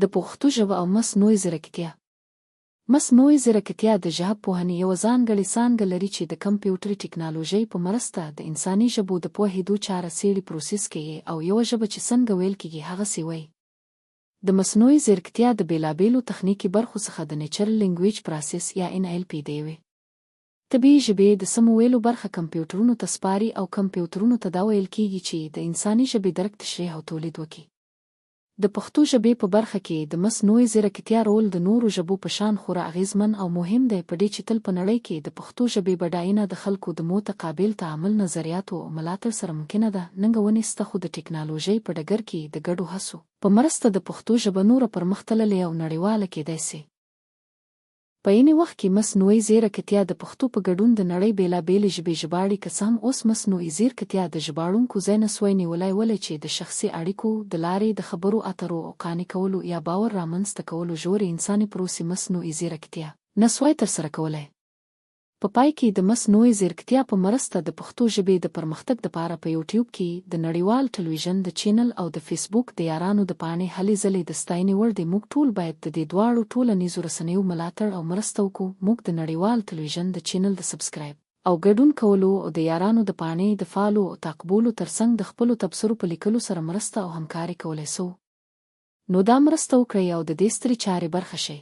د پښتو ژبه او مصنوعي ځيرکتيا. مصنوعي ځيرکتيا د ژبپوهنې یوه ځانګړې څانګه لري چې د کمپیوټري ټکنالوژۍ په مرسته د انساني ژبو د پوهېدو چاره څېړي پروسس کوي او یوه ژبه چې څنګه ویل کېږي هغسې وایي. د مصنوعي ځيرکتيا د بېلابېلو تخنیکي برخو څخه د نیچرل لینګویج پروسس یا NLP د یوې طبیعي ژبې د سمو ویلو برخه کمپیوټرونو ته سپاري او کمپیوټرونو ته دا ویل کېږي چې د انساني ژبې درک تشریح او تولید وکړي. د پښتو ژبې په برخه کې د مصنوعي ځيرکتيا رول د نورو ژبو په شان خورا اغیزمن او مهم دی په دې چې تل په نړۍ کې د پښتو ژبې بډاینه د خلکو د متقابل تعامل نظریاتو او ملاتړ سره ممکنه ده. ننګونې سته خو د ټکنالوژۍ په ډګر کې د ګډو هڅو په مرسته د پښتو ژبه نوره پرمختللې او نړیواله کېدای سي. په عین وخت کې مصنوعي ځيرکتيا د پښتو په ګډون د نړۍ بېلابېلې ژبې ژباړي که څه هم اوس مصنوعي ځيرکتيا د ژباړونکو ځای نسوای نیولی ولې چې د شخصي اړیکو د لارې د خبرو اترو او قانع کولو یا باور رامنځته کولو ژورې انساني پروسې مصنوعي ځيرکتيا نسوای ترسره کولی. په پای کې د مصنوعي ځيرکتيا په مرسته د پښتو ژبې د پرمختګ دپاره په یوټیوب کې د نړیوال ټلویزیون د چینل او د فیسبوک د یارانو د پاڼې هلې ځلې د ستاینې وړ دی. موږ ټول باید د دې دواړو ټولنیزو رسنیو ملاتړ او مرسته وکړو. موږ د نړیوال ټلویزیون د چینل د سبسکرایب او ګډون کولو او د یارانو د پاڼې د فالو او تعقیبولو ترڅنګ د خپلو تبصرو په لیکلو سره مرسته او همکاري کولی سو. نو دا مرسته وکړئ او د دې سترې چارې برخه شئ.